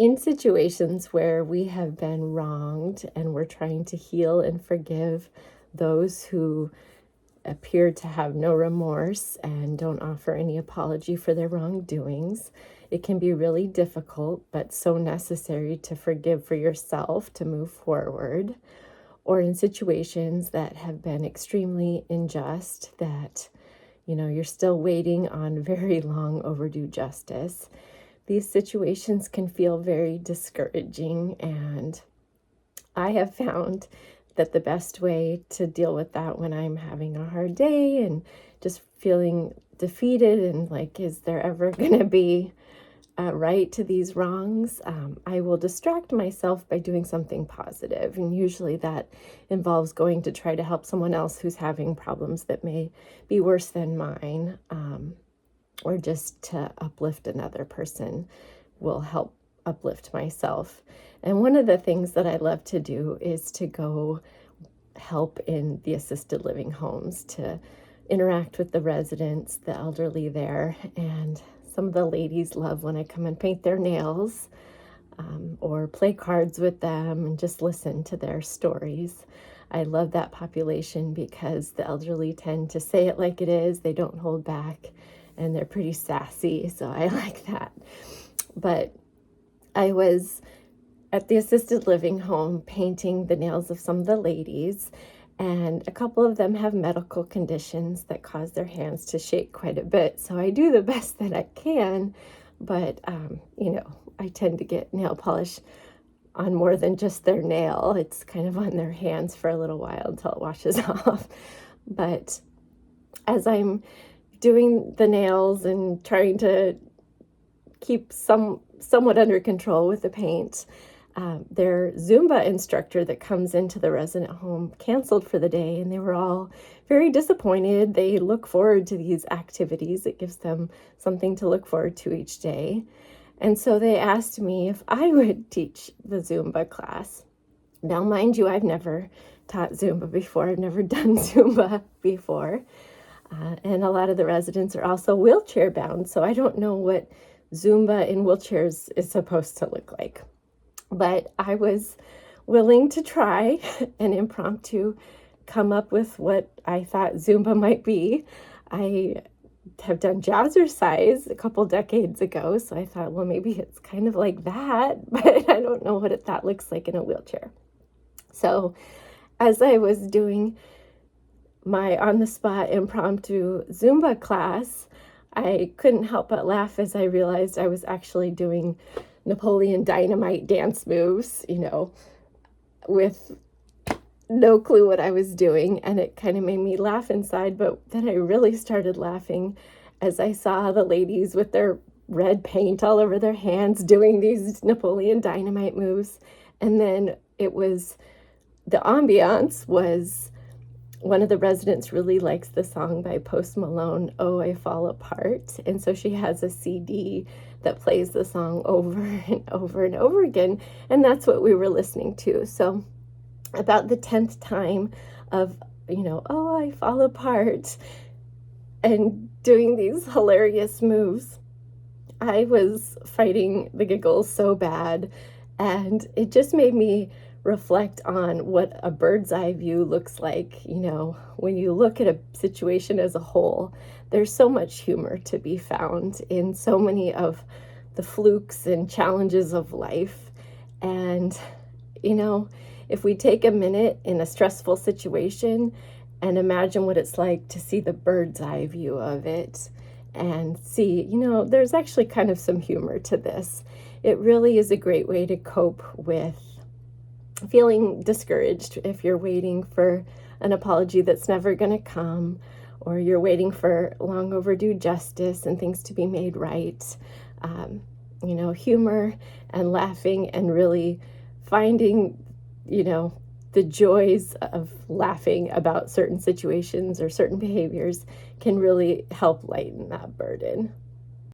In situations where we have been wronged and we're trying to heal and forgive those who appear to have no remorse and don't offer any apology for their wrongdoings, it can be really difficult, but so necessary to forgive for yourself to move forward. Or in situations that have been extremely unjust, that you're still waiting on very long overdue justice. These situations can feel very discouraging, and I have found that the best way to deal with that when I'm having a hard day and just feeling defeated and like, is there ever going to be a right to these wrongs? I will distract myself by doing something positive. And usually that involves going to try to help someone else who's having problems that may be worse than mine, or just to uplift another person will help uplift myself. And one of the things that I love to do is to go help in the assisted living homes, to interact with the residents, the elderly there. And some of the ladies love when I come and paint their nails, or play cards with them and just listen to their stories. I love that population because the elderly tend to say it like it is. They don't hold back, and they're pretty sassy, so I like that. But I was at the assisted living home painting the nails of some of the ladies, and a couple of them have medical conditions that cause their hands to shake quite a bit. So I do the best that I can, but I tend to get nail polish on more than just their nail. It's kind of on their hands for a little while until it washes off. But as I'm doing the nails and trying to keep somewhat under control with the paint, their Zumba instructor that comes into the resident home canceled for the day, and they were all very disappointed. They look forward to these activities. It gives them something to look forward to each day. And so they asked me if I would teach the Zumba class. Now, mind you, I've never taught Zumba before. I've never done Zumba before. And a lot of the residents are also wheelchair bound, so I don't know what Zumba in wheelchairs is supposed to look like. But I was willing to try an impromptu come up with what I thought Zumba might be. I have done jazzercise a couple decades ago, so I thought, well, maybe it's kind of like that, but I don't know what that looks like in a wheelchair. So as I was doing my on-the-spot impromptu Zumba class, I couldn't help but laugh as I realized I was actually doing Napoleon Dynamite dance moves, with no clue what I was doing. And it kind of made me laugh inside. But then I really started laughing as I saw the ladies with their red paint all over their hands doing these Napoleon Dynamite moves. And then the ambiance was, one of the residents really likes the song by Post Malone, "Oh, I Fall Apart." And so she has a CD that plays the song over and over and over again. And that's what we were listening to. So about the 10th time of, "Oh, I Fall Apart," and doing these hilarious moves, I was fighting the giggles so bad. And it just made me reflect on what a bird's eye view looks like. When you look at a situation as a whole, there's so much humor to be found in so many of the flukes and challenges of life. And, if we take a minute in a stressful situation and imagine what it's like to see the bird's eye view of it and see, there's actually kind of some humor to this. It really is a great way to cope with feeling discouraged if you're waiting for an apology that's never going to come, or you're waiting for long overdue justice and things to be made right. Humor and laughing and really finding, the joys of laughing about certain situations or certain behaviors can really help lighten that burden.